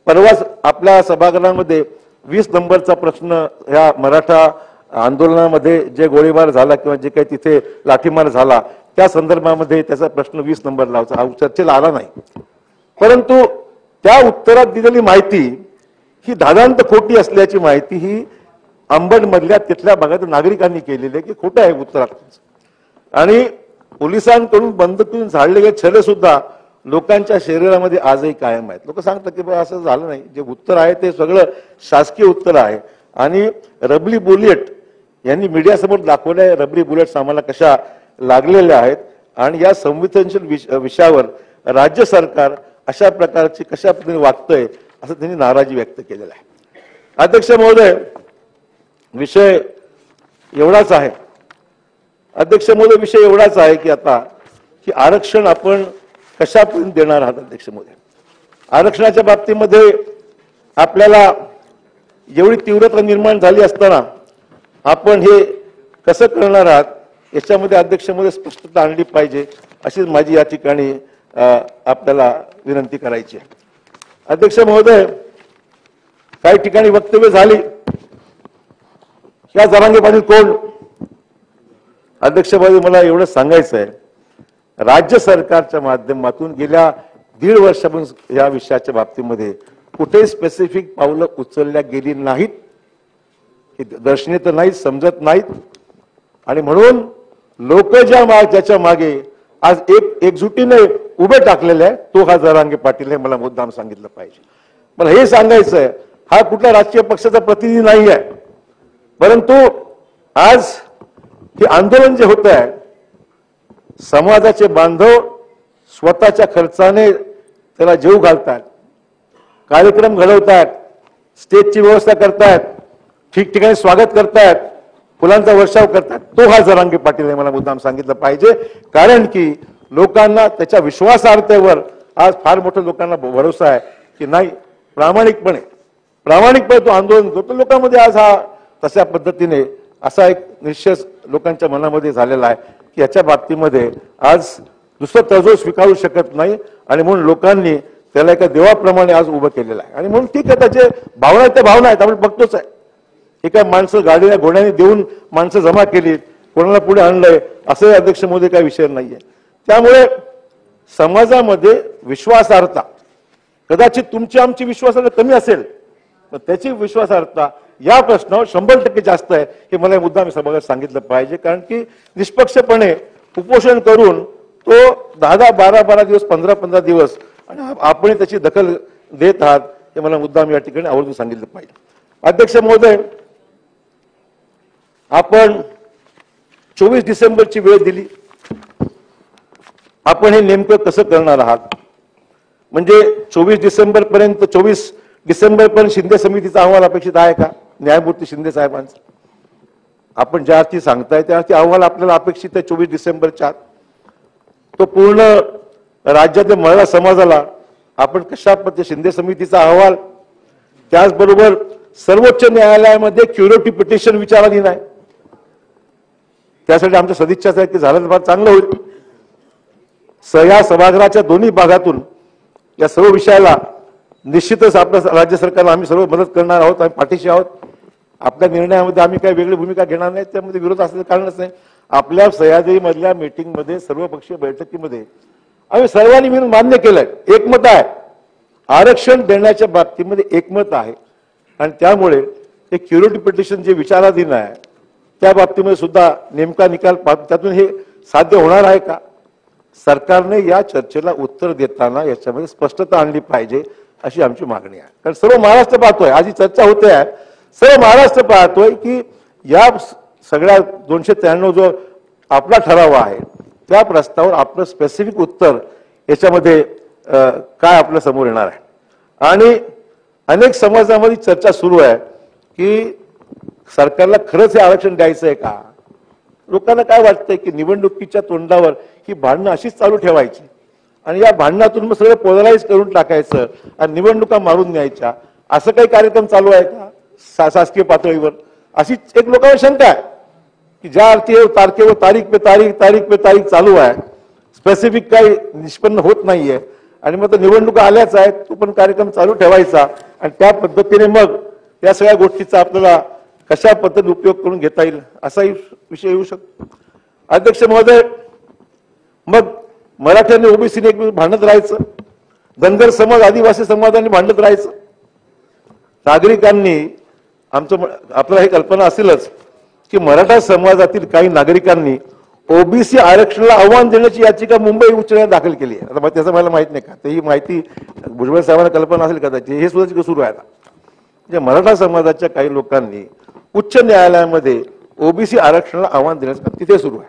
Speaker 1: परवाच आपल्या सभागृहामध्ये 20 नंबरचा प्रश्न, ह्या मराठा आंदोलनामध्ये जे गोळीबार झाला किंवा जे काही तिथे लाठीमार झाला त्या संदर्भामध्ये त्याचा प्रश्न 20 नंबर लावचा हा चर्चेला आला नाही. परंतु त्या उत्तरात दिलेली माहिती ही धादांत खोटी असल्याची माहिती ही अंबडमधल्या तिथल्या भागातील नागरिकांनी केलेली आहे की खोटं आहे उत्तरात. आणि पोलिसांकडून बंदुकीतून झाडले गेले छले सुद्धा लोकांच्या शरीरामध्ये आजही कायम आहेत. लोक सांगतात की बाबा असं झालं नाही, जे उत्तर आहे ते सगळं शासकीय उत्तर आहे. आणि रबरी बुलेट यांनी मीडियासमोर दाखवलंय, रबरी बुलेट्स आम्हाला कशा लागलेल्या आहेत आणि या संवेदनशील विषयावर राज्य सरकार अशा प्रकारची कशा पद्धतीने वागतंय असं त्यांनी नाराजी व्यक्त केलेला आहे. अध्यक्ष महोदय, विषय एवढाच आहे. अध्यक्ष महोदय, विषय एवढाच आहे की आता की आरक्षण आपण कशापर्यंत देणार आहात. अध्यक्ष महोदय, आरक्षणाच्या बाबतीमध्ये आपल्याला एवढी तीव्रता निर्माण झाली असताना आपण हे कसं करणार आहात याच्यामध्ये अध्यक्ष महोदय स्पष्टता आणली पाहिजे, अशीच माझी या ठिकाणी आपल्याला विनंती करायची आहे. अध्यक्ष महोदय, काही ठिकाणी वक्तव्य झाली, या जरांगे पाटील कोण. अध्यक्ष महोदय, मला एवढं सांगायचं आहे, राज्य सरकारच्या माध्यमातून गेल्या 1.5 वर्षापासून या विषयाच्या बाबतीमध्ये कुठे स्पेसिफिक पावलं उचलल्या गेली नाहीत, हे दर्शनी तर नाहीत, समजत नाहीत. आणि म्हणून लोक ज्याच्या मागे आज एकजुटीने उभे टाकलेले आहे तो हा जरांगे पाटील, हे मला मुद्दाम सांगितलं पाहिजे. मला हे सांगायचं आहे, हा कुठल्या राजकीय पक्षाचा प्रतिनिधी नाही आहे, परंतु आज हे आंदोलन जे होत आहे समाजाचे बांधव स्वतःच्या खर्चाने त्याला जीव घालतात, कार्यक्रम घडवतात, स्टेजची व्यवस्था करतायत, ठिकठिकाणी स्वागत करतायत, फुलांचा वर्षाव करतात. तो हा जरांगे पाटील आहे, मला मुद्दाम सांगितलं पाहिजे. कारण की लोकांना त्याच्या विश्वासार्हतेवर आज फार मोठं लोकांना भरोसा आहे की नाही, प्रामाणिकपणे तो आंदोलन करतो. लोकांमध्ये आज हा तशा पद्धतीने असा एक निश्चय लोकांच्या मनामध्ये झालेला आहे की याच्या बाबतीमध्ये आज दुसरं तजो स्वीकारू शकत नाही. आणि म्हणून लोकांनी त्याला एका देवाप्रमाणे आज उभं केलेलं आहे. आणि म्हणून ठीक आहे, त्याचे भावना आहेत त्या भावना आहेत, आपण बघतोच आहे. हे काय माणसं गाडीला घोड्याने देऊन माणसं जमा केलीत, कोणाला पुढे आणलंय असं अध्यक्ष मोदी काही विषय नाहीये. त्यामुळे समाजामध्ये विश्वासार्हता, कदाचित तुमची आमची विश्वासार्हता कमी असेल, तर त्याची विश्वासार्हता या प्रश्नावर 100% जास्त आहे. हे मला मुद्दा मी सभागृहात सांगितलं पाहिजे. कारण की निष्पक्षपणे उपोषण करून तो 10-10, 12-12 दिवस, 15-15 दिवस आणि आपण त्याची दखल देत आहात, हे मला मुद्दाम या ठिकाणी आवर्जून सांगितलं पाहिजे. अध्यक्ष महोदय, आपण 24 डिसेंबरची वेळ दिली. आपण हे नेमकं कसं करणार आहात? म्हणजे 24 डिसेंबरपर्यंत शिंदे समितीचा अहवाल अपेक्षित आहे का? न्यायमूर्ती शिंदे साहेबांचा आपण ज्या अर्थी सांगताय त्या अर्थी अहवाल आपल्याला अपेक्षित आहे 24 डिसेंबरच्या आत. तो पूर्ण राज्यातील मराठा समाजाला आपण कशा पद्धतीने शिंदे समितीचा अहवाल, त्याचबरोबर सर्वोच्च न्यायालयामध्ये क्युरेटिव्ह पिटिशन विचाराधीन आहे. त्यासाठी आमच्या सदिच्छाच आहे की झालं तर फार चांगलं होईल. या सभागृहाच्या दोन्ही भागातून या सर्व विषयाला निश्चितच आपल्या राज्य सरकारला आम्ही सर्व मदत करणार आहोत. आम्ही पाठीशी आहोत. आपल्या निर्णयामध्ये आम्ही काही वेगळी भूमिका घेणार नाही, त्यामध्ये विरोध असल्याचं कारणच नाही. आपल्या सह्याद्रीमधल्या मीटिंगमध्ये, सर्वपक्षीय बैठकीमध्ये आम्ही सर्वांनी मिळून मान्य केलंय, एकमत आहे, आरक्षण देण्याच्या बाबतीमध्ये एकमत आहे. आणि त्यामुळे हे क्युरेटिव्ह पिटिशन जे विचाराधीन आहे त्या बाबतीमध्ये सुद्धा नेमका निकाल त्यातून हे साध्य होणार आहे का? सरकारने या चर्चेला उत्तर देताना याच्यामध्ये स्पष्टता आणली पाहिजे अशी आमची मागणी आहे. कारण सर्व महाराष्ट्र पाहतोय, आज ही चर्चा होते आहे, सर्व महाराष्ट्र पाहतोय की या सगळ्या 293 जो आपला ठराव आहे त्या प्रस्तावावर आपलं स्पेसिफिक उत्तर याच्यामध्ये काय आपल्या समोर येणार आहे. आणि अनेक समाजामध्ये चर्चा सुरू आहे की सरकारला खरंच हे आरक्षण द्यायचं आहे का? लोकांना काय वाटतंय की निवडणुकीच्या तोंडावर ही भांडणं अशीच चालू ठेवायची आणि या भांडणातून मग सगळं पोलराईज करून टाकायचं आणि निवडणुका मारून न्यायच्या, असं काही कार्यक्रम चालू आहे का शासकीय पातळीवर? अशी एक लोकांवर शंका आहे की ज्या अर्थी तारखेवर तारीख पे तारीख चालू आहे, स्पेसिफिक काही निष्पन्न होत नाहीये आणि मग निवडणुका आल्याच आहेत, तो पण कार्यक्रम चालू ठेवायचा आणि त्या पद्धतीने मग या सगळ्या गोष्टीचा आपल्याला कशा पद्धतीने उपयोग करून घेता येईल असाही विषय येऊ शकतो. अध्यक्ष महोदय, मग मराठ्यांनी ओबीसीने एकमेकांना भांडत राहायचं, धनगर समाज आदिवासी समाजाने भांडत राहायचं, नागरिकांनी आपल्याला ही कल्पना असेलच की मराठा समाजातील काही नागरिकांनी ओबीसी आरक्षणाला आव्हान देण्याची याचिका मुंबई उच्च न्यायालयात दाखल केली आहे. आता त्याचं मला माहित नाही का, ही माहिती भुजबळ साहेबांना कल्पना असेल कदाचित, हे सुद्धा सुरू आहे. आता म्हणजे मराठा समाजाच्या काही लोकांनी उच्च न्यायालयामध्ये ओबीसी आरक्षणाला आव्हान देण्याचं काम तिथे सुरू आहे.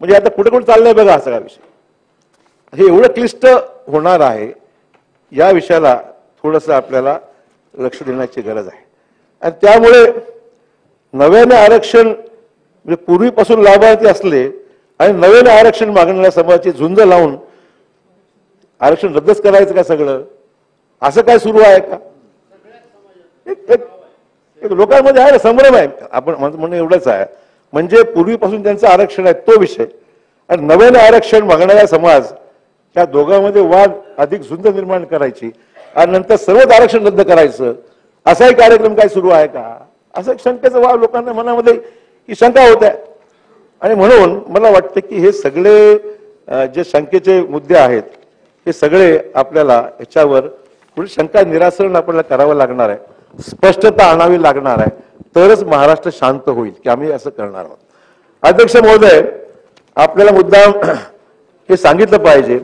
Speaker 1: म्हणजे आता कुठे कुठे चाललंय बघा हा सगळा विषय. हे एवढं क्लिष्ट होणार आहे, या विषयाला थोडंसं आपल्याला लक्ष देण्याची गरज आहे. आणि त्यामुळे नव्याने आरक्षण म्हणजे पूर्वीपासून लाभार्थी असले आणि नव्याने आरक्षण मागणाऱ्या समाजाची झुंज लावून आरक्षण रद्दच करायचं का सगळं, असं काय सुरू आहे का? एक लोकांमध्ये आहे ना संभ्रम आहे. आपण म्हणणं एवढंच आहे, म्हणजे पूर्वीपासून त्यांचं आरक्षण आहे तो विषय आणि नव्याने आरक्षण मागणारा समाज, त्या दोघांमध्ये वाद अधिक झुंज निर्माण करायची आणि नंतर सर्वच आरक्षण रद्द करायचं, असाही कार्यक्रम काय सुरू आहे का? असं एक शंकेचा वाव लोकांना मनामध्ये ही शंका होत आहे. आणि म्हणून मला वाटतं की हे सगळे जे शंकेचे मुद्दे आहेत हे सगळे आपल्याला याच्यावर थोडी शंका निरासरण आपल्याला करावं लागणार आहे, स्पष्टता आणावी लागणार आहे, तरच महाराष्ट्र शांत होईल की आम्ही असं करणार आहोत. अध्यक्ष महोदय, आपल्याला मुद्दाम हे सांगितलं पाहिजे,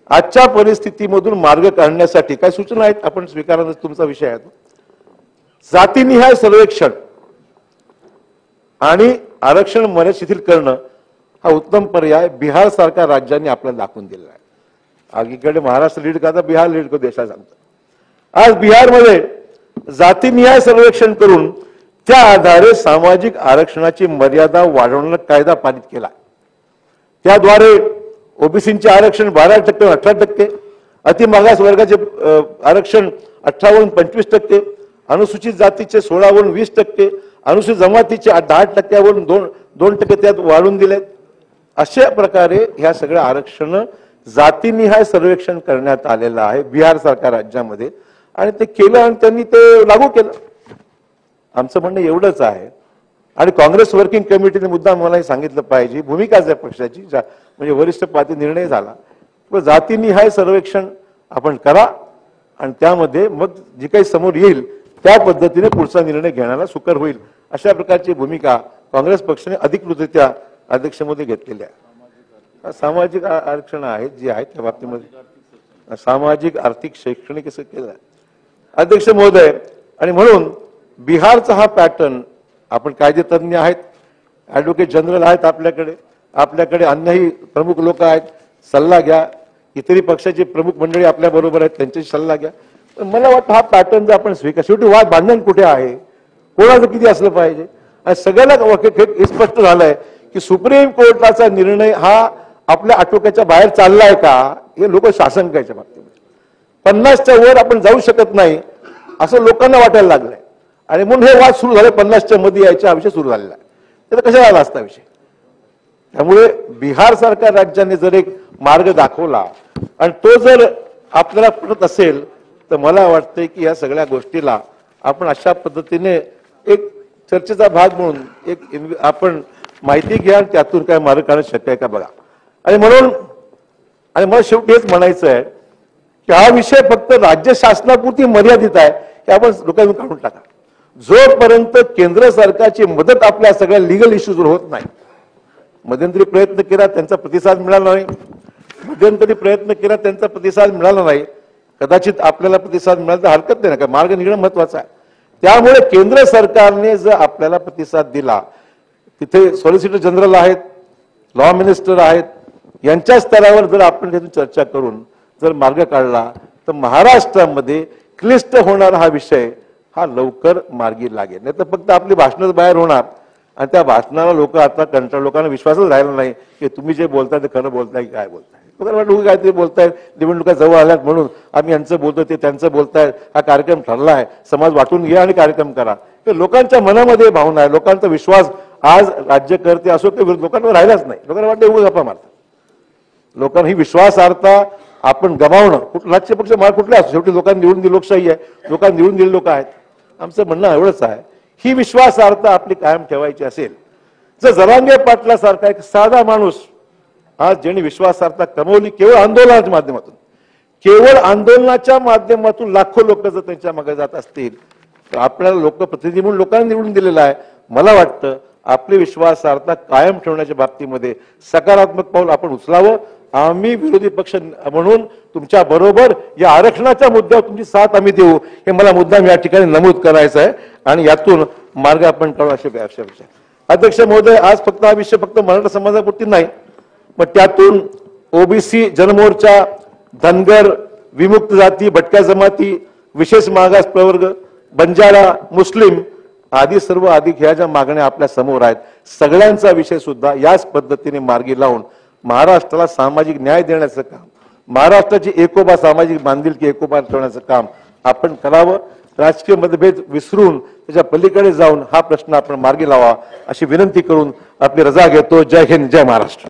Speaker 1: आजच्या परिस्थितीमधून मार्ग काढण्यासाठी काय सूचना आहेत आपण स्वीकारायचा तुमचा विषय आहे. जातीनिहाय सर्वेक्षण आणि आरक्षण मर्यादा शिथिल करणं हा उत्तम पर्याय बिहार सारख्या राज्यांनी आपल्याला दाखवून दिलेला आहे. एकीकडे महाराष्ट्र लीड करता, बिहार लीड करतो देशात सांगतो. आज बिहारमध्ये जातीनिहाय सर्वेक्षण करून त्या आधारे सामाजिक आरक्षणाची मर्यादा वाढवण्याचा कायदा पारित केला. त्याद्वारे ओबीसीचे आरक्षण 12% 18%, अतिमागास वर्गाचे आरक्षण 18 वरून 25%, अनुसूचित जातीचे 16 वरून 20%, अनुसूचित जमातीचे 10% वरून 2% त्यात वाढून दिलेत. अशा प्रकारे ह्या सगळ्या आरक्षण जातीनिहाय सर्वेक्षण करण्यात आलेलं आहे बिहार सारख्या राज्यामध्ये आणि ते केलं आणि त्यांनी ते लागू केलं. आमचं म्हणणं एवढंच आहे. आणि काँग्रेस वर्किंग कमिटीने मुद्दा मला हे सांगितलं पाहिजे, भूमिकाच आहे पक्षाची, म्हणजे वरिष्ठ पातळी निर्णय झाला की जातीनिहाय सर्वेक्षण आपण करा आणि त्यामध्ये मग जी काही समोर येईल त्या पद्धतीने पुढचा निर्णय घेण्याला सुकर होईल. अशा प्रकारची भूमिका काँग्रेस पक्षाने अधिकृतरित्या अध्यक्षमध्ये घेतलेली आहे. सामाजिक आरक्षण आहेत जी आहेत त्या बाबतीमध्ये सामाजिक आर्थिक शैक्षणिक असं केलं आहे अध्यक्ष महोदय. आणि म्हणून बिहारचा हा पॅटर्न, आपण कायदेतज्ञ आहेत, ॲडव्होकेट जनरल आहेत आपल्याकडे अन्यही प्रमुख लोक आहेत, सल्ला घ्या. इतरही पक्षाची प्रमुख मंडळी आपल्या बरोबर आहेत, त्यांच्याशी सल्ला घ्या. मला वाटतं हा पॅटर्न जर आपण स्वीकार, शेवटी वाद भांडण कुठे आहे, कोणाचं किती असलं पाहिजे, आणि सगळ्याला स्पष्ट झालंय की सुप्रीम कोर्टाचा निर्णय हा आपल्या आटोक्याच्या बाहेर चाललाय का, हे लोक शासनकाच्या बाबतीमध्ये 50च्या वर आपण जाऊ शकत नाही असं लोकांना वाटायला लागलंय. आणि म्हणून हे वाद सुरू झाले, 50च्या मध्ये यायचा हा विषय सुरू झालेला आहे. त्याला कशाला आला असता विषय. त्यामुळे बिहार सारख्या राज्याने जर एक मार्ग दाखवला आणि तो जर आपल्याला पडत असेल तर मला वाटतंय की या सगळ्या गोष्टीला आपण अशा पद्धतीने एक चर्चेचा भाग म्हणून एक आपण माहिती घ्या आणि त्यातून काय मार्ग काढणं शक्य आहे का बघा. आणि म्हणून मला शेवटी हेच म्हणायचं आहे की हा विषय फक्त राज्य शासनापुरती मर्यादित आहे की आपण लोकांना काढून टाका. जोपर्यंत केंद्र सरकारची मदत आपल्या सगळ्या लिगल इश्यूजवर होत नाही. मध्यंतरी प्रयत्न केला, त्यांचा प्रतिसाद मिळाला नाही. कदाचित आपल्याला प्रतिसाद मिळाला तर हरकत नाही ना, मार्ग निघणं महत्वाचं आहे. त्यामुळे केंद्र सरकारने जर आपल्याला प्रतिसाद दिला, तिथे सॉलिसिटर जनरल आहेत, लॉ मिनिस्टर आहेत, यांच्या स्तरावर जर आपण त्यातून चर्चा करून जर मार्ग काढला तर महाराष्ट्रामध्ये क्लिष्ट होणारा हा विषय हा लवकर मार्गी लागेल. नाही तर फक्त आपली भाषणच बाहेर होणार आणि त्या भाषणाला लोक आता लोकांना विश्वासच राहिला नाही की तुम्ही जे बोलताय ते खरं बोलताय की काय बोलताय. लोकांना वाटतं काहीतरी बोलतायत, निवडणुका जवळ आल्यात म्हणून आम्ही यांचं बोलतो ते त्यांचं बोलतायत, हा कार्यक्रम ठरला आहे, समाज वाटून घ्या आणि कार्यक्रम करा. लोकांच्या मनामध्ये भावना आहे, लोकांचा विश्वास आज राज्यकर्ते असो ते लोकांवर राहिलाच नाही. लोकांना वाटतं एवढं गप्पा मारतात. लोकांना ही विश्वासार्हता आपण गमावणं, राज्य पक्ष कुठले असो, शेवटी लोकांनी निवडून दिली लोकशाही आहे, लोकांनी निवडून दिलेले लोक आहेत. आमचं म्हणणं एवढंच आहे, ही विश्वासार्हता आपली कायम ठेवायची असेल, जर जरांगे पाटलासारखा एक साधा माणूस आज ज्यांनी विश्वासार्हता कमवली केवळ आंदोलनाच्या माध्यमातून लाखो लोक जर त्यांच्या मागे जात असतील तर आपल्याला लोकप्रतिनिधी म्हणून लोकांनी निवडून दिलेला आहे. मला वाटतं आपली विश्वासार्हता कायम ठेवण्याच्या बाबतीमध्ये सकारात्मक पाऊल आपण उचलावं. आम्ही विरोधी पक्ष म्हणून तुमच्या बरोबर या आरक्षणाच्या मुद्द्यावर तुमची साथ आम्ही देऊ, हे मला मुद्दाम या ठिकाणी नमूद करायचं आहे आणि यातून मार्ग आपण काढू असे विषय. अध्यक्ष महोदय, आज फक्त हा विषय फक्त मराठा समाजापुरती नाही, पण त्यातून ओबीसी, जनमोर्चा, धनगर, विमुक्त जाती, भटक्या जमाती, विशेष मागास प्रवर्ग, बंजारा, मुस्लिम आदी सर्व अधिक ह्या ज्या मागण्या आपल्या समोर आहेत, सगळ्यांचा विषय सुद्धा याच पद्धतीने मार्गी लावून महाराष्ट्राला सामाजिक न्याय देण्याचं काम, महाराष्ट्राची एकोबा, सामाजिक बांधिलकी एकोबा ठेवण्याचं काम आपण करावं. राजकीय मतभेद विसरून त्याच्या पलीकडे जाऊन हा प्रश्न आपण मार्गी लावा अशी विनंती करून आपली रजा घेतो. जय हिंद, जय महाराष्ट्र.